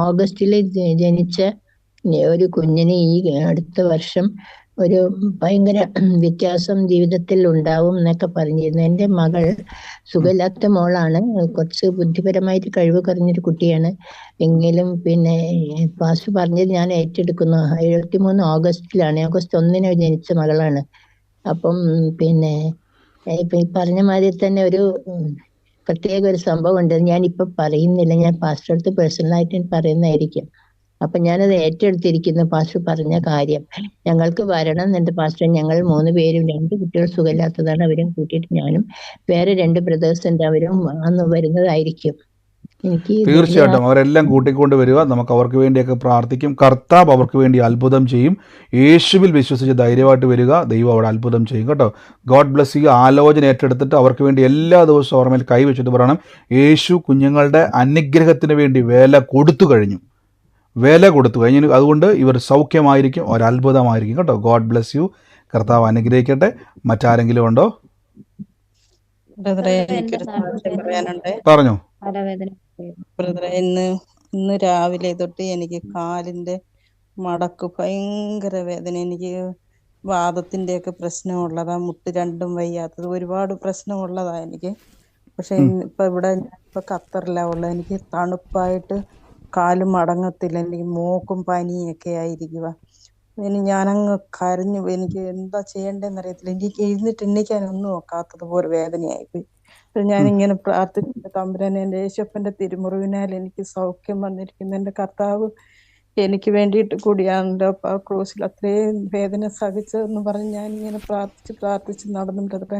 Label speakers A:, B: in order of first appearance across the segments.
A: ഓഗസ്റ്റിൽ ജനിച്ച ഒരു കുഞ്ഞിന് ഈ അടുത്ത വർഷം ഒരു ഭയങ്കര വ്യത്യാസം ജീവിതത്തിൽ ഉണ്ടാവും എന്നൊക്കെ പറഞ്ഞിരുന്നു. എൻ്റെ മകൾ സുഖമില്ലാത്ത മോളാണ്. കുറച്ച് ബുദ്ധിപരമായിട്ട് കഴിവ് കുറഞ്ഞൊരു കുട്ടിയാണ്. എങ്കിലും പിന്നെ പാസ്റ്റർ പറഞ്ഞത് ഞാൻ ഏറ്റെടുക്കുന്നു. 73 ഓഗസ്റ്റിലാണ്, ഓഗസ്റ്റ് 1 ജനിച്ച മകളാണ്. അപ്പം പിന്നെ ഇപ്പൊ ഈ പറഞ്ഞ മാതിരി തന്നെ ഒരു പ്രത്യേക ഒരു സംഭവം ഉണ്ട്. ഞാനിപ്പൊ പറയുന്നില്ല, ഞാൻ പാസ്റ്റർ അടുത്ത് പേഴ്സണലായിട്ട് പറയുന്നതായിരിക്കും. അപ്പൊ ഞാനത് ഏറ്റെടുത്തിരിക്കുന്നു. പാസ്റ്റർ പറഞ്ഞ കാര്യം ഞങ്ങൾക്ക് വരണം എന്നുണ്ട് പാസ്റ്റർ. ഞങ്ങൾ 3 പേരും, 2 കുട്ടികൾ സുഖമില്ലാത്തതാണ്, അവരും കൂട്ടിയിട്ട് ഞാനും വേറെ 2 ബ്രദേഴ്സ് ഉണ്ട്, അവരും അന്ന് വരുന്നതായിരിക്കും. എനിക്ക്
B: തീർച്ചയായിട്ടും അവരെല്ലാം കൂട്ടിക്കൊണ്ട് വരിക. നമുക്ക് അവർക്ക് വേണ്ടിയൊക്കെ പ്രാർത്ഥിക്കും. കർത്താവ് അവർക്ക് വേണ്ടി അത്ഭുതം ചെയ്യും. യേശുവിൽ വിശ്വസിച്ച് ധൈര്യമായിട്ട് വരിക. ദൈവം അവിടെ അത്ഭുതം ചെയ്യും കേട്ടോ. God bless you. ആലോചന ഏറ്റെടുത്തിട്ട് അവർക്ക് വേണ്ടി എല്ലാ ദിവസവും അവർ മേൽ കൈവച്ചിട്ട് പറയണം, യേശു കുഞ്ഞുങ്ങളുടെ അനുഗ്രഹത്തിന് വേണ്ടി വില കൊടുത്തു കഴിഞ്ഞു. അതുകൊണ്ട് ഇവർ സൗഖ്യമായിരിക്കും, ഒരത്ഭുതമായിരിക്കും കേട്ടോ. God bless you. കർത്താവ് അനുഗ്രഹിക്കട്ടെ. മറ്റാരെങ്കിലും ഉണ്ടോ? പറഞ്ഞോ
C: ബ്രദറെ. ഇന്ന് രാവിലെ തൊട്ട് എനിക്ക് കാലിന്റെ മടക്ക് ഭയങ്കര വേദന. എനിക്ക് വാദത്തിന്റെ ഒക്കെ പ്രശ്നമുള്ളതാ, മുട്ട് രണ്ടും വയ്യാത്തത്, ഒരുപാട് പ്രശ്നമുള്ളതാ എനിക്ക്. പക്ഷെ ഇപ്പൊ ഖത്തറിലാ ഉള്ളത്. എനിക്ക് തണുപ്പായിട്ട് കാല് മടങ്ങത്തില്ല. എനിക്ക് മൂക്കും പനിയൊക്കെ ആയിരിക്കുക. ഞാനങ്ങ് കരഞ്ഞു. എനിക്ക് എന്താ ചെയ്യണ്ടെന്ന് അറിയത്തില്ല. എനിക്ക് എഴുന്നേക്കാനൊന്നും ഒക്കാത്തതുപോലെ വേദനയായിപ്പോയി. ഞാനിങ്ങനെ പ്രാർത്ഥിക്കുന്ന തമ്പുരാനെ, എൻ്റെ യേശുപ്പന്റെ തിരുമുറിവിനാൽ എനിക്ക് സൗഖ്യം വന്നിരിക്കുന്നു. എൻ്റെ കർത്താവ് എനിക്ക് വേണ്ടിയിട്ട് കൂടിയാണല്ലോ ആ ക്രൂസിൽ അത്രയും വേദന സഹിച്ചതെന്ന് പറഞ്ഞ് ഞാനിങ്ങനെ പ്രാർത്ഥിച്ച് നടന്നിട്ട്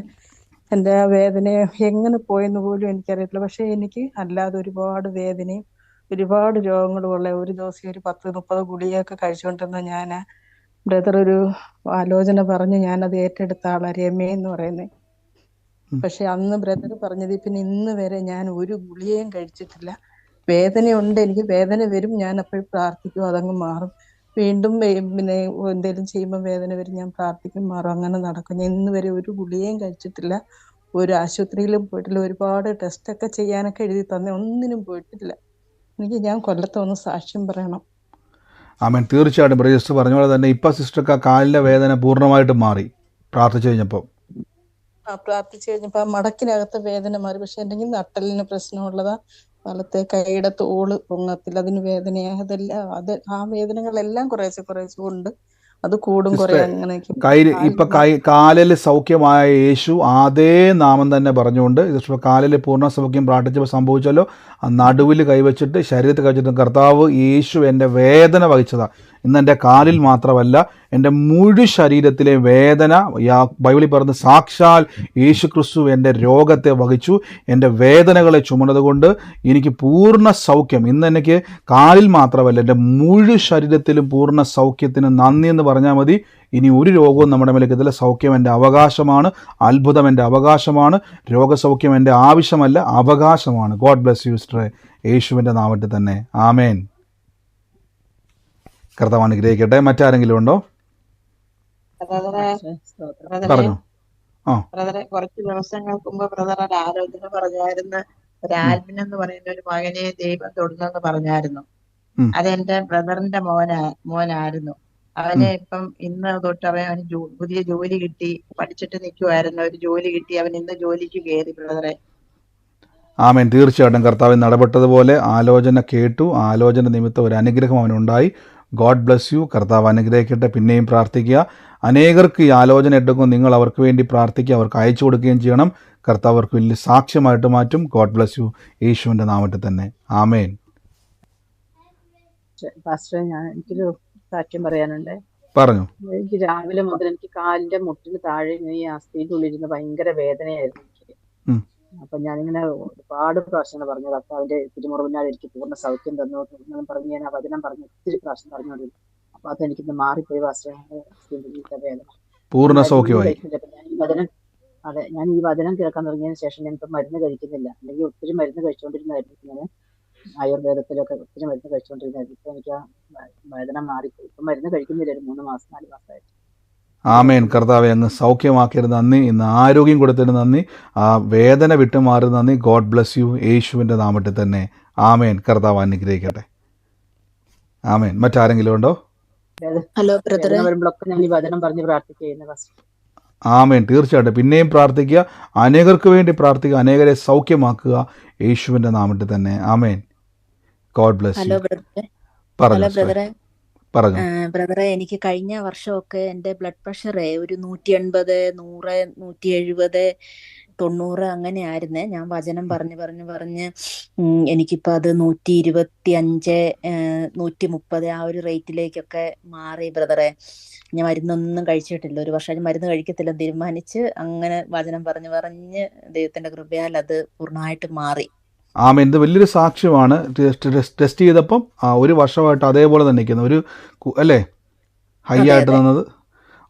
C: എൻ്റെ ആ വേദന എങ്ങനെ പോയെന്ന് പോലും എനിക്കറിയത്തില്ല. പക്ഷെ എനിക്ക് അല്ലാതെ ഒരുപാട് വേദനയും ഒരുപാട് രോഗങ്ങളും ഉള്ള, ഒരു ദിവസം ഒരു 10-30 ഗുളികയൊക്കെ കഴിച്ചുകൊണ്ടിരുന്ന ഞാൻ, ബ്രദർ ഒരു ആലോചന പറഞ്ഞ് ഞാനത് ഏറ്റെടുത്ത ആളാ, രമയെന്ന് പറയുന്നത്. പക്ഷെ അന്ന് ബ്രദർ പറഞ്ഞത് പിന്നെ ഇന്ന് വരെ ഞാൻ ഒരു ഗുളികയും കഴിച്ചിട്ടില്ല. വേദനയുണ്ട്, എനിക്ക് വേദന വരും, ഞാൻ അപ്പോഴും പ്രാർത്ഥിക്കും, അതങ്ങ് മാറും. വീണ്ടും പിന്നെ എന്തെങ്കിലും ചെയ്യുമ്പോൾ വേദന വരും, ഞാൻ പ്രാർത്ഥിക്കും, മാറും, അങ്ങനെ നടക്കും. ഞാൻ ഇന്ന് വരെ ഒരു ഗുളികയും കഴിച്ചിട്ടില്ല, ഒരു ആശുപത്രിയിലും പോയിട്ടില്ല. ഒരുപാട് ടെസ്റ്റൊക്കെ ചെയ്യാനൊക്കെ എഴുതി തന്നെ, ഒന്നിനും പോയിട്ടില്ല. ഞാൻ കൊല്ലത്തൊന്ന് സാക്ഷ്യം പറയണം.
B: ആമേൻ. തീർച്ചയായിട്ടും സിസ്റ്റർ പറഞ്ഞ പോലെ തന്നെ ഇപ്പം സിസ്റ്റർക്ക് ആ കാലിൻ്റെ വേദന പൂർണ്ണമായിട്ട് മാറി പ്രാർത്ഥിച്ചു കഴിഞ്ഞപ്പോൾ.
C: പ്രാർത്ഥിച്ചു കഴിഞ്ഞപ്പോൾ ആ മടക്കിനകത്തെ വേദന മാറി. പക്ഷെ എന്തെങ്കിലും നട്ടലിന് പ്രശ്നമുള്ളതാ, വലത്തെ കൈയുടെ തോള് പൊങ്ങത്തില്ല, അതിന് വേദനയാ. ആ വേദനകളെല്ലാം കുറേശ്ശെ ഉണ്ട്. അത് കൂടും കുറേ അങ്ങനെയൊക്കെ.
B: കാലിൽ സൗഖ്യമായ യേശു അതേ നാമം തന്നെ പറഞ്ഞുകൊണ്ട് കാലിൽ പൂർണ്ണ സൗഖ്യം പ്രാർത്ഥിച്ചപ്പോൾ സംഭവിച്ചല്ലോ. ആ നടുവിൽ കൈവച്ചിട്ട് ശരീരത്തിൽ കൈവച്ചിട്ട് കർത്താവ് യേശു എൻ്റെ വേദന വഹിച്ചതാണ്. ഇന്ന് എൻ്റെ കാലിൽ മാത്രമല്ല, എൻ്റെ മുഴു ശരീരത്തിലെ വേദന ബൈബിളിൽ പറഞ്ഞ് സാക്ഷാൽ യേശു ക്രിസ്തു എൻ്റെ രോഗത്തെ വഹിച്ചു. എൻ്റെ വേദനകളെ ചുമന്നതുകൊണ്ട് എനിക്ക് പൂർണ്ണ സൗഖ്യം. ഇന്ന് എനിക്ക് കാലിൽ മാത്രമല്ല, എൻ്റെ മുഴു ശരീരത്തിലും പൂർണ്ണ സൗഖ്യത്തിന് നന്ദി എന്ന് പറഞ്ഞാൽ മതി. ഇനി ഒരു രോഗവും നമ്മുടെ മേലേക്കത്തില്ല. സൗഖ്യം എൻ്റെ അവകാശമാണ്, അത്ഭുതം എൻ്റെ അവകാശമാണ്, രോഗസൗഖ്യം എൻ്റെ ആവശ്യമല്ല, അവകാശമാണ്. ഗോഡ് ബ്ലെസ് യു സിസ്റ്ററെ, യേശുവിൻ്റെ നാമത്തിൽ തന്നെ. ആമേൻ. കർത്താവ് അനുഗ്രഹിക്കട്ടെ. മറ്റാരെങ്കിലും ഉണ്ടോ? പറഞ്ഞു.
D: ബ്രദറെ, കുറച്ച് ദിവസങ്ങൾക്ക് മുമ്പ് ബ്രദർ ഒരു ആലോചന പറഞ്ഞായിരുന്നു, ഒരു ആൽവിൻ എന്ന് പറയുന്ന ഒരു മകനെ ദൈവം തൊടുന്നെന്ന് പറഞ്ഞായിരുന്നു. അതെന്റെ ബ്രദറിന്റെ മോനായിരുന്നു. അവന് ഇപ്പം ഇന്ന് തൊട്ട് അവന് പുതിയ ജോലി കിട്ടി, പഠിച്ചിട്ട് നിൽക്കുമായിരുന്നു, ഒരു ജോലി കിട്ടി, അവൻ ഇന്ന് ജോലിക്ക് കയറി ബ്രദറെ.
B: ആമേൻ. തീർച്ചയായിട്ടും കർത്താവിന് നടപെട്ടതുപോലെ ആലോചന കേട്ടു. ആലോചന നിമിത്തം ഒരു അനുഗ്രഹം അവനുണ്ടായി. God bless you. കർത്താവ് അനുഗ്രഹിക്കട്ടെ. പിന്നെയും പ്രാർത്ഥിക്കുക. അനേകർക്ക് ഈ ആലോചന എടുക്കും. നിങ്ങൾ അവർക്ക് വേണ്ടി പ്രാർത്ഥിക്കുക, അവർക്ക് അയച്ചു കൊടുക്കുകയും ചെയ്യണം. കർത്താവ് അവർക്ക് വലിയ സാക്ഷ്യമായിട്ട് മാറ്റും. God bless U. യേശുവിൻ്റെ നാമത്തിൽ തന്നെ. ആമേൻ.
E: എനിക്കൊരു സാക്ഷ്യം പറയാനുണ്ട്.
B: പറഞ്ഞു.
E: എനിക്ക് രാവിലെ മുതൽ എനിക്ക് കാലിന്റെ മുട്ടിന് താഴെ ഈ അസ്ഥിയുടെ ഉള്ളിരുന്ന് ഭയങ്കര വേദനയായിരുന്നു എനിക്ക്. അപ്പൊ ഞാനിങ്ങനെ ഒരുപാട് പ്രാവശ്യങ്ങൾ പറഞ്ഞു, കർത്താവിന്റെ തിരുമുറിവിനാൽ എനിക്ക് പൂർണ്ണ സൗഖ്യം തന്നു പറഞ്ഞ് ഞാൻ ആ വചനം പറഞ്ഞു ഒത്തിരി പ്രാവശ്യം പറഞ്ഞുകൊണ്ടിരുന്നു. അപ്പൊ അതെനിക്കിന്ന് മാറിപ്പോയി. വേദന
B: പൂർണ്ണ സൗഖ്യമായി.
E: ഞാൻ ഈ വചനം കേൾക്കാൻ തുടങ്ങിയതിന് ശേഷം ഞാൻ ഇപ്പൊ മരുന്ന് കഴിക്കുന്നില്ല. അല്ലെങ്കിൽ ഒത്തിരി മരുന്ന് കഴിച്ചുകൊണ്ടിരുന്നായിരുന്നു. ഞാൻ ആയുർവേദത്തിലൊക്കെ ഒത്തിരി മരുന്ന് കഴിച്ചുകൊണ്ടിരുന്നായിരുന്നു. ഇപ്പൊ എനിക്ക് ആ വേദന മാറിപ്പോയി. ഇപ്പൊ മരുന്ന് കഴിക്കുന്നില്ല, ഒരു 3 മാസം 4 മാസമായിട്ട്.
B: ആമേൻ. കർത്താവെ അങ്ങ് സൗഖ്യമാക്കിയത് നന്ദി. ഇന്ന് ആരോഗ്യം കൊടുത്തതിന് നന്ദി. ആ വേദന വിട്ടുമാറി നന്ദി. God bless U. യേശുവിൻ്റെ നാമത്തിൽ തന്നെ. ആമേൻ. കർത്താവ് അനുഗ്രഹിക്കട്ടെ. ആമേൻ. മറ്റാരെങ്കിലും ഉണ്ടോ?
A: ഹലോ ബ്രദറെ.
E: വരുമ്പോഴൊക്കെ ഞാൻ ഈ വചനം പറഞ്ഞ് പ്രാർത്ഥിക്കുന്നു.
B: ആമേൻ. തീർച്ചയായിട്ടും പിന്നെയും പ്രാർത്ഥിക്കുക, അനേകർക്ക് വേണ്ടി പ്രാർത്ഥിക്കുക, അനേകരെ സൗഖ്യമാക്കുക യേശുവിൻ്റെ നാമത്തിൽ തന്നെ. ആമേൻ. God bless you.
A: ഹലോ ബ്രദറെ.
B: പറഞ്ഞു പറഞ്ഞു.
A: ബ്രദറെ, എനിക്ക് കഴിഞ്ഞ വർഷമൊക്കെ എൻ്റെ ബ്ലഡ് പ്രഷർ ഒരു 180, 100, 170, 90 അങ്ങനെ ആയിരുന്നേ. ഞാൻ വചനം പറഞ്ഞ് എനിക്കിപ്പോ അത് 125, 130 ആ ഒരു റേറ്റിലേക്കൊക്കെ മാറി ബ്രദറെ. ഞാൻ മരുന്നൊന്നും കഴിച്ചിട്ടില്ല, ഒരു വർഷം മരുന്ന് കഴിക്കത്തില്ല തീരുമാനിച്ച് അങ്ങനെ വചനം പറഞ്ഞ് ദൈവത്തിന്റെ കൃപയാൽ അത് പൂർണ്ണമായിട്ട് മാറി.
B: ആമേൻ. ഇത് വലിയൊരു സാക്ഷ്യമാണ്. ടെസ്റ്റ് ചെയ്തപ്പം ഒരു വർഷമായിട്ട് അതേപോലെ തന്നെ നിൽക്കുന്നു, ഒരു അല്ലേ ഹൈ ആയിട്ട് നിന്നത്.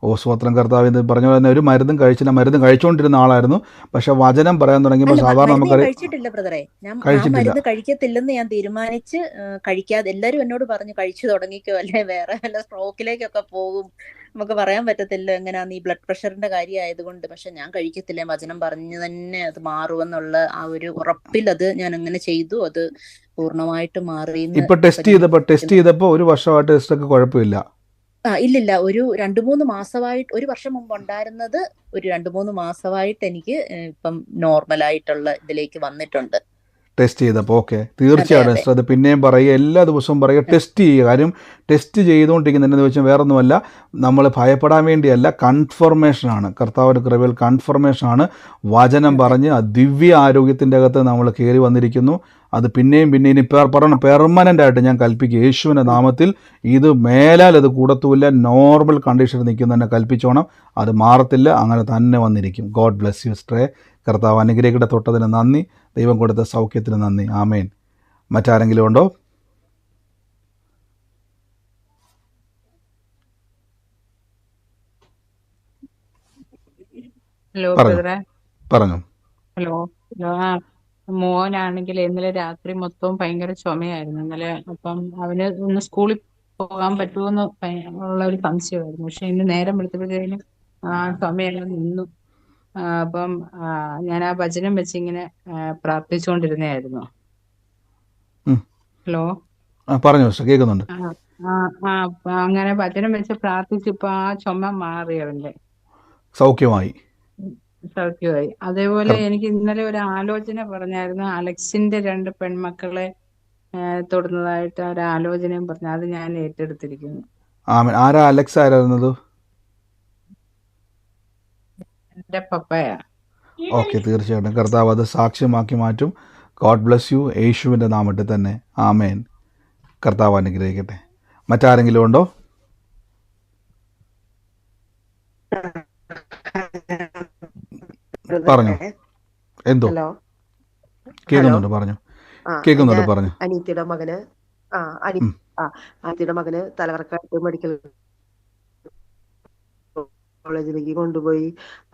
B: ഓ സ്വത്രം കർത്താവ്. ഇത് പറഞ്ഞ പോലെ തന്നെ ഒരു മരുന്നും കഴിച്ചില്ല, മരുന്ന് കഴിച്ചുകൊണ്ടിരുന്ന ആളായിരുന്നു. പക്ഷെ വചനം പറയാൻ തുടങ്ങിയപ്പോൾ സാധാരണ നമുക്കറിയാം
A: കഴിച്ചിട്ടില്ല ബ്രദറെ. ഞാൻ മരുന്ന് കഴിക്കത്തില്ലെന്ന് ഞാൻ തീരുമാനിച്ച് കഴിക്കാതെ എല്ലാരും എന്നോട് പറഞ്ഞു കഴിച്ചു തുടങ്ങിക്കോ, അല്ലെ വേറെ വല്ല സ്ട്രോക്കിലേക്കൊക്കെ പോകും, നമുക്ക് പറയാൻ പറ്റത്തില്ല എങ്ങനെയാന്ന് ഈ ബ്ലഡ് പ്രഷറിന്റെ കാര്യം ആയതുകൊണ്ട്. പക്ഷെ ഞാൻ കഴിക്കത്തില്ല, വചനം പറഞ്ഞു തന്നെ അത് മാറുമെന്നുള്ള ആ ഒരു ഉറപ്പിൽ അത് ഞാൻ അങ്ങനെ ചെയ്തു. അത് പൂർണ്ണമായിട്ട് മാറി.
B: ഇപ്പൊ ടെസ്റ്റ് ചെയ്തപ്പോ ഒരു വർഷമായിട്ട് ടെസ്റ്റ് ഒക്കെ കുഴപ്പമില്ല.
A: ഇല്ലില്ല, ഒരു 2-3 മാസമായിട്ട്, ഒരു വർഷം മുമ്പ് ഉണ്ടായിരുന്നത് ഒരു 2-3 മാസമായിട്ട് എനിക്ക് ഇപ്പം നോർമലായിട്ടുള്ള ഇതിലേക്ക് വന്നിട്ടുണ്ട്
B: ടെസ്റ്റ് ചെയ്തപ്പോൾ. ഓക്കെ, തീർച്ചയായിട്ടും ശ്രദ്ധ പിന്നെയും പറയുക, എല്ലാ ദിവസവും പറയുക, ടെസ്റ്റ് ചെയ്യുക. കാര്യം ടെസ്റ്റ് ചെയ്തുകൊണ്ടിരിക്കുന്നതെന്ന് വെച്ചാൽ വേറെ ഒന്നുമല്ല, നമ്മൾ ഭയപ്പെടാൻ വേണ്ടിയല്ല, കൺഫർമേഷനാണ്. കർത്താവിൻ്റെ കൃപയിൽ കൺഫർമേഷനാണ്. വചനം പറഞ്ഞ് ആ ദിവ്യ ആരോഗ്യത്തിൻ്റെ അകത്ത് നമ്മൾ കയറി വന്നിരിക്കുന്നു. അത് പിന്നെയും ഇനി പറയണം, പെർമനൻ്റ് ആയിട്ട് ഞാൻ കൽപ്പിക്കുക യേശുവിൻ്റെ നാമത്തിൽ, ഇത് മേലാൽ അത് കൂടത്തുമില്ല, നോർമൽ കണ്ടീഷനിൽ നിൽക്കുന്ന തന്നെ കൽപ്പിച്ചോണം. അത് മാറത്തില്ല, അങ്ങനെ തന്നെ വന്നിരിക്കും. ഗോഡ് ബ്ലെസ് യു സിസ്റ്ററെ. കർത്താവ് അനുഗ്രഹിക്കട്ടെ. തൊട്ടതിന് നന്ദി, ദൈവം കൊടുത്ത സൗഖ്യത്തിന് നന്ദി. ആമേൻ. മറ്റാരെങ്കിലും ഉണ്ടോ?
F: ഹലോ ബ്രദറെ.
B: പറഞ്ഞു.
F: ഹലോ. മോനാണെങ്കിൽ ഇന്നലെ രാത്രി മൊത്തവും ഭയങ്കര ചുമയായിരുന്നു ഇന്നലെ. അപ്പം അവന് ഇന്ന് സ്കൂളിൽ പോകാൻ പറ്റുമെന്ന് ഉള്ള ഒരു സംശയമായിരുന്നു. പക്ഷെ ഇന്ന് നേരം വെളുത്തപ്പോഴത്തേനും ചുമയെല്ലാം നിന്നു. അപ്പം ഞാൻ ആ വചനം വെച്ച് ഇങ്ങനെ പ്രാർത്ഥിച്ചുകൊണ്ടിരുന്നായിരുന്നു. ഹലോ.
B: പറഞ്ഞു, കേൾക്കുന്നുണ്ട്.
F: അങ്ങനെ വചനം വെച്ച് പ്രാർത്ഥിച്ചപ്പോ ആ ചുമ മാറി, അവന്റെ
B: സൗഖ്യമായി.
F: അതേപോലെ എനിക്ക് ഇന്നലെ ഒരു ആലോചന പറഞ്ഞായിരുന്നു, അലക്സിന്റെ 2 പെൺമക്കളെ തൊടുന്നതായിട്ട് ഒരു ആലോചനയും പറഞ്ഞു. അത് ഞാൻ ഏറ്റെടുത്തിരിക്കുന്നു.
B: ആരാ അലക്സ്? ആരായിരുന്നത്?
F: എന്റെ പപ്പയാ.
B: ഓക്കെ, തീർച്ചയായിട്ടും കർത്താവ് അത് സാക്ഷ്യമാക്കി മാറ്റും. ഗോഡ് ബ്ലെസ് യു യേശുവിൻ്റെ നാമത്തിൽ തന്നെ. ആമേൻ. കർത്താവ് അനുഗ്രഹിക്കട്ടെ. മറ്റാരെങ്കിലും ഉണ്ടോ? പറഞ്ഞു. എന്തോ കേൾക്കുന്നുണ്ട്, പറഞ്ഞു. കേൾക്കുന്നുണ്ട്, പറഞ്ഞു.
G: അനിയത്തിയുടെ മകന് തലകറക്കായിട്ട് മെഡിക്കൽ കോളേജിലേക്ക് കൊണ്ടുപോയി.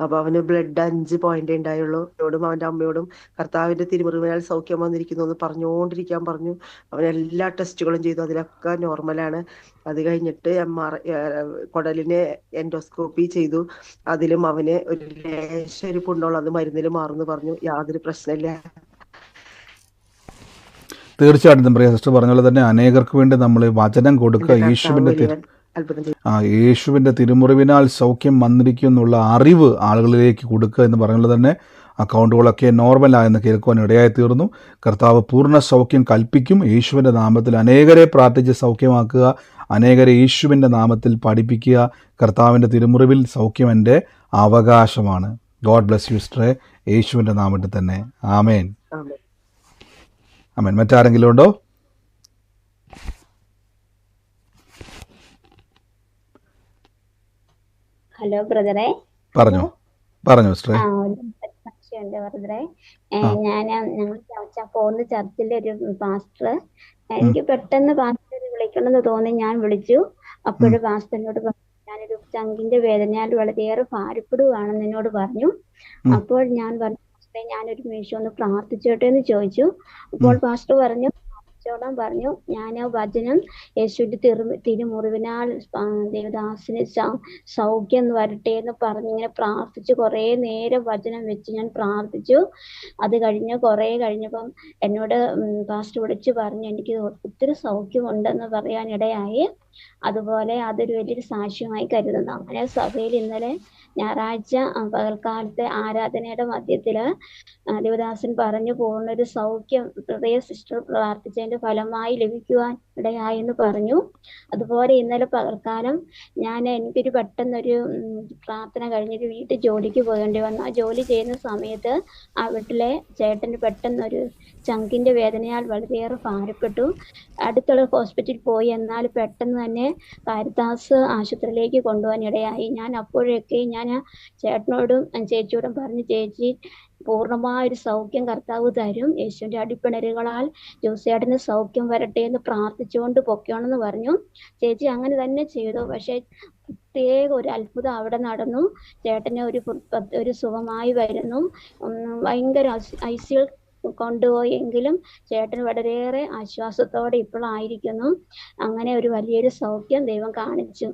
G: അപ്പൊ അവന് ബ്ലഡ് 5 പോയിന്റ് ഉണ്ടായുള്ളൂ. അവനോടും അവന്റെ അമ്മയോടും കർത്താവിന്റെ തിരുമുറിവിനാൽ സൗഖ്യം വന്നിരിക്കുന്നു എന്ന് പറഞ്ഞുകൊണ്ടിരിക്കാൻ പറഞ്ഞു. അവൻ എല്ലാ ടെസ്റ്റുകളും ചെയ്തു, അതിലൊക്കെ നോർമലാണ്. അത് കഴിഞ്ഞിട്ട് കുടലിന് എൻഡോസ്കോപ്പി ചെയ്തു. അതിലും അവന് ഒരു ലേശം പുണ്ണുള്ളത്, അത് മരുന്നിൽ മാറുന്നു പറഞ്ഞു. യാതൊരു പ്രശ്നമില്ല.
B: തീർച്ചയായിട്ടും പ്രിയ സിസ്റ്റർ പറഞ്ഞ പോലെ തന്നെ അനേകർക്ക് വേണ്ടി നമ്മൾ വചനം കൊടുക്കുക. യേശുവിൻ്റെ തിരുമുറിവിനാൽ സൗഖ്യം വന്നിരിക്കും എന്നുള്ള അറിവ് ആളുകളിലേക്ക് കൊടുക്കുക എന്ന് പറഞ്ഞുള്ളത് തന്നെ അക്കൗണ്ടുകളൊക്കെ നോർമലായെന്ന് കേൾക്കുവാൻ ഇടയായി തീർന്നു. കർത്താവ് പൂർണ്ണ സൗഖ്യം കൽപ്പിക്കും. യേശുവിൻ്റെ നാമത്തിൽ അനേകരെ പ്രാർത്ഥിച്ച് സൗഖ്യമാക്കുക, അനേകരെ യേശുവിൻ്റെ നാമത്തിൽ പഠിപ്പിക്കുക. കർത്താവിൻ്റെ തിരുമുറിവിൽ സൗഖ്യം എൻ്റെ അവകാശമാണ്. ഗോഡ് ബ്ലെസ് യു സിസ്റ്ററെ, യേശുവിൻ്റെ നാമത്തിൽ തന്നെ. ആമേൻ. ആമേൻ. മറ്റാരെങ്കിലും ഉണ്ടോ?
H: ഹലോ ബ്രദറെ.
B: പറഞ്ഞു സിസ്റ്ററെ.
H: ബ്രദറെ, ഞങ്ങൾ പോകുന്ന ചർച്ചിലെ ഒരു പാസ്റ്റർ, എനിക്ക് പെട്ടെന്ന് പാസ്റ്റർ വിളിക്കണമെന്ന് തോന്നി, ഞാൻ വിളിച്ചു. അപ്പോഴും പാസ്റ്ററിനോട് ഞാനൊരു ചങ്കിന്റെ വേദനയാൽ വളരെയേറെ ഭാരപ്പെടുകയാണെന്ന് എന്നോട് പറഞ്ഞു. അപ്പോൾ ഞാൻ പറഞ്ഞു, ഞാനൊരു നിമിഷം ഒന്ന് പ്രാർത്ഥിച്ചോട്ടെ എന്ന് ചോദിച്ചു. അപ്പോൾ പാസ്റ്റർ പറഞ്ഞു, പ്രാർത്ഥിച്ചോളാൻ പറഞ്ഞു. ഞാൻ ആ വചനം യേശുവിന്റെ തിരുമുറിവിനാൽ ദേവദാസിന് സൗഖ്യം വരട്ടെ എന്ന് പറഞ്ഞ് ഇങ്ങനെ പ്രാർത്ഥിച്ചു. കുറേ നേരം വചനം വെച്ച് ഞാൻ പ്രാർത്ഥിച്ചു. അത് കഴിഞ്ഞ് കുറേ കഴിഞ്ഞപ്പം എന്നോട് പാസ്റ്റർ വിളിച്ച് പറഞ്ഞു എനിക്ക് ഒത്തിരി സൗഖ്യമുണ്ടെന്ന് പറയാനിടയായി. അതുപോലെ അതൊരു വലിയൊരു സാക്ഷ്യമായി കരുതുന്നു. അങ്ങനെ സഭയിൽ ഇന്നലെ ഞായറാഴ്ച പകൽക്കാലത്തെ ആരാധനയുടെ മധ്യത്തില് ദേവദാസൻ പറഞ്ഞു പൂർണ്ണൊരു സൗഖ്യം ഹൃദയ സിസ്റ്റർ പ്രാർത്ഥിച്ചതിന്റെ ഫലമായി ലഭിക്കുവാൻ ഇടയായെന്ന് പറഞ്ഞു. അതുപോലെ ഇന്നലെ പകൽക്കാലം എനിക്കൊരു പെട്ടെന്നൊരു പ്രാർത്ഥന കഴിഞ്ഞൊരു വീട്ടിൽ ജോലിക്ക് പോകേണ്ടി വന്നു. ആ ജോലി ചെയ്യുന്ന സമയത്ത് ആ വീട്ടിലെ ചേട്ടന് പെട്ടെന്നൊരു ചങ്കിന്റെ വേദനയാൽ വളരെയേറെ ഭാരപ്പെട്ടു. അടുത്തുള്ള ഹോസ്പിറ്റലിൽ പോയി. എന്നാൽ പെട്ടെന്ന് തന്നെ കാരിത്താസ് ആശുപത്രിയിലേക്ക് കൊണ്ടുപോകാൻ ഇടയായി. ഞാൻ അപ്പോഴൊക്കെ ഞാൻ ചേട്ടനോടും ചേച്ചിയോടും പറഞ്ഞു, ചേച്ചി പൂർണ്ണമായൊരു സൗഖ്യം കർത്താവ് തരും, യേശുവിന്റെ അടിപ്പിണരുകളാൽ ജോസേട്ടന് സൗഖ്യം വരട്ടെ എന്ന് പ്രാർത്ഥിച്ചുകൊണ്ട് പൊക്കണമെന്ന് പറഞ്ഞു. ചേച്ചി അങ്ങനെ തന്നെ ചെയ്തു. പക്ഷെ പ്രത്യേക ഒരു അത്ഭുതം അവിടെ നടന്നു. ചേട്ടന് ഒരു സുഖമായി വരുന്നു. ഭയങ്കര ഐസിയു കൊണ്ടുപോയെങ്കിലും ചേട്ടൻ വളരെയേറെ ആശ്വാസത്തോടെ ഇപ്പോഴായിരിക്കുന്നു. അങ്ങനെ ഒരു വലിയൊരു സൗഖ്യം ദൈവം കാണിച്ചു.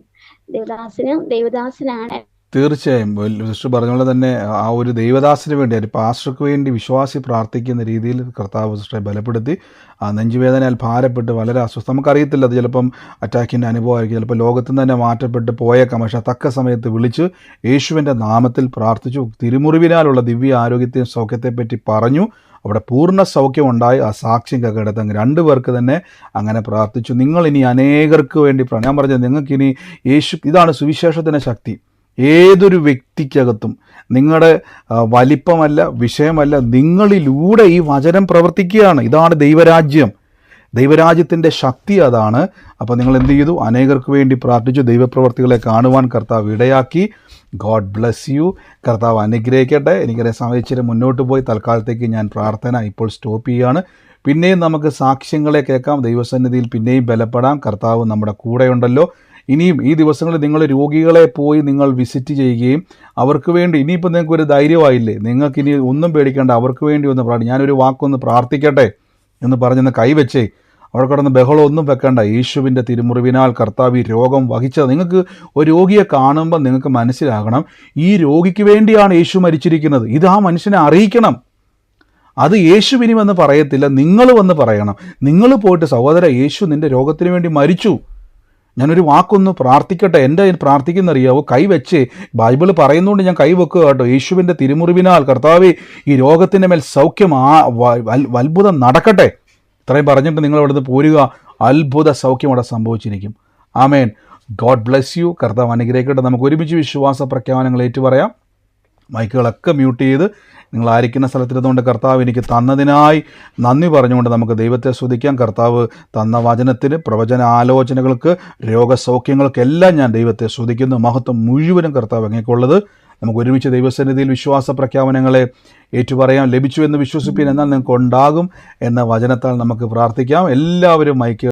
H: ദൈവദാസനാണ്.
B: തീർച്ചയായും സിസ്റ്റർ പറഞ്ഞ പോലെ തന്നെ ആ ഒരു ദൈവദാസിന് വേണ്ടി ഒരു പാസ്റ്റർക്ക് വേണ്ടി വിശ്വാസി പ്രാർത്ഥിക്കുന്ന രീതിയിൽ കർത്താവ് സിസ്റ്ററെ ബലപ്പെടുത്തി. ആ നെഞ്ചുവേദനയാൽ ഭാരപ്പെട്ട് വളരെ അസ്വസ്ഥ, നമുക്കറിയത്തില്ല, അത് ചിലപ്പം അറ്റാക്കിൻ്റെ അനുഭവമായിരിക്കും, ചിലപ്പോൾ ലോകത്തു നിന്ന് തന്നെ മാറ്റപ്പെട്ട് പോയേക്കാം. പക്ഷേ തക്ക സമയത്ത് വിളിച്ച് യേശുവിൻ്റെ നാമത്തിൽ പ്രാർത്ഥിച്ചു. തിരുമുറിവിനാലുള്ള ദിവ്യ ആരോഗ്യത്തെയും സൗഖ്യത്തെപ്പറ്റി പറഞ്ഞു. അവിടെ പൂർണ്ണ സൗഖ്യമുണ്ടായി. ആ സാക്ഷ്യം കേട്ടെങ്കിൽ 2 പേർക്ക് തന്നെ അങ്ങനെ പ്രാർത്ഥിച്ചു. നിങ്ങളിനി അനേകർക്ക് വേണ്ടി ഞാൻ പറഞ്ഞത്, നിങ്ങൾക്കിനി ഇതാണ് സുവിശേഷത്തിൻ്റെ ശക്തി. ഏതൊരു വ്യക്തിക്കകത്തും നിങ്ങളുടെ വലിപ്പമല്ല, വിഷയമല്ല, നിങ്ങളിലൂടെ ഈ വചനം പ്രവർത്തിക്കുകയാണ്. ഇതാണ് ദൈവരാജ്യം. ദൈവരാജ്യത്തിൻ്റെ ശക്തി അതാണ്. അപ്പോൾ നിങ്ങൾ എന്ത് ചെയ്തു? അനേകർക്ക് വേണ്ടി പ്രാർത്ഥിച്ചു. ദൈവപ്രവർത്തികളെ കാണുവാൻ കർത്താവ് ഇടയാക്കി. God bless you. കർത്താവ് അനുഗ്രഹിക്കട്ടെ. എനിക്കറിയാം സമയച്ചിരി മുന്നോട്ട് പോയി. തൽക്കാലത്തേക്ക് ഞാൻ പ്രാർത്ഥന ഇപ്പോൾ സ്റ്റോപ്പ് ചെയ്യുകയാണ്. പിന്നെയും നമുക്ക് സാക്ഷ്യങ്ങളെ കേൾക്കാം. ദൈവസന്നിധിയിൽ പിന്നെയും ബലപ്പെടാം. കർത്താവ് നമ്മുടെ കൂടെയുണ്ടല്ലോ. ഇനിയും ഈ ദിവസങ്ങളിൽ നിങ്ങൾ രോഗികളെ പോയി നിങ്ങൾ വിസിറ്റ് ചെയ്യുകയും അവർക്ക് വേണ്ടി, ഇനിയിപ്പോൾ നിങ്ങൾക്ക് ഒരു ധൈര്യമായില്ലേ, നിങ്ങൾക്കിനി ഒന്നും പേടിക്കേണ്ട, അവർക്ക് വേണ്ടി ഒന്ന് പ്രാർത്ഥിക്കും. ഞാനൊരു വാക്കൊന്ന് പ്രാർത്ഥിക്കട്ടെ എന്ന് പറഞ്ഞൊന്ന് കൈവച്ചേ. അവിടെ കിടന്ന് ബഹളമൊന്നും വെക്കേണ്ട. യേശുവിൻ്റെ തിരുമുറിവിനാൽ കർത്താവ് ഈ രോഗം വഹിച്ചത്. നിങ്ങൾക്ക് ഒരു രോഗിയെ കാണുമ്പോൾ നിങ്ങൾക്ക് മനസ്സിലാകണം, ഈ രോഗിക്ക് വേണ്ടിയാണ് യേശു മരിച്ചിരിക്കുന്നത്. ഇത് ആ മനുഷ്യനെ അറിയിക്കണം. അത് യേശുവിനി വന്ന് പറയത്തില്ല, നിങ്ങൾ വന്ന് പറയണം. നിങ്ങൾ പോയിട്ട് സഹോദര, യേശു നിൻ്റെ രോഗത്തിന് വേണ്ടി മരിച്ചു, ഞാനൊരു വാക്കൊന്ന് പ്രാർത്ഥിക്കട്ടെ. എൻ്റെ പ്രാർത്ഥിക്കുന്നറിയാവോ? കൈവച്ചേ. ബൈബിൾ പറയുന്നതുകൊണ്ട് ഞാൻ കൈവെക്കുക കേട്ടോ. യേശുവിൻ്റെ തിരുമുറിവിനാൽ കർത്താവേ ഈ രോഗത്തിൻ്റെ മേൽ സൗഖ്യം അത്ഭുതം നടക്കട്ടെ. ഇത്രയും പറഞ്ഞിട്ട് നിങ്ങൾ അവിടുന്ന് പോരുക. അത്ഭുത സൗഖ്യം അവിടെ സംഭവിച്ചിരിക്കും. ആമേൻ. God bless you. കർത്താവ് അനുഗ്രഹിക്കട്ടെ. നമുക്ക് ഒരുമിച്ച് വിശ്വാസ പ്രഖ്യാപനങ്ങൾ ഏറ്റുപറയാം. മൈക്കുകളൊക്കെ മ്യൂട്ട് ചെയ്ത് നിങ്ങളായിരിക്കുന്ന സ്ഥലത്തിരുന്നുകൊണ്ട് കർത്താവ് എനിക്ക് തന്നതിനായി നന്ദി പറഞ്ഞുകൊണ്ട് നമുക്ക് ദൈവത്തെ സ്തുതിക്കാം. കർത്താവ് തന്ന വചനത്തിന്, പ്രവചന ആലോചനകൾക്ക്, രോഗസൗഖ്യങ്ങൾക്കെല്ലാം ഞാൻ ദൈവത്തെ സ്തുതിക്കുന്നു. മഹത്വം മുഴുവനും കർത്താവ് അങ്ങേക്കുള്ളത്. നമുക്ക് ഒരുമിച്ച് ദൈവസന്നിധിയിൽ വിശ്വാസ പ്രഖ്യാപനങ്ങളെ ഏറ്റുപറയാം. ലഭിച്ചു എന്ന് വിശ്വസിപ്പിൻ, എന്നാൽ നിങ്ങൾക്ക് ഉണ്ടാകും എന്ന വചനത്താൽ നമുക്ക് പ്രാർത്ഥിക്കാം. എല്ലാവരും മൈക്ക്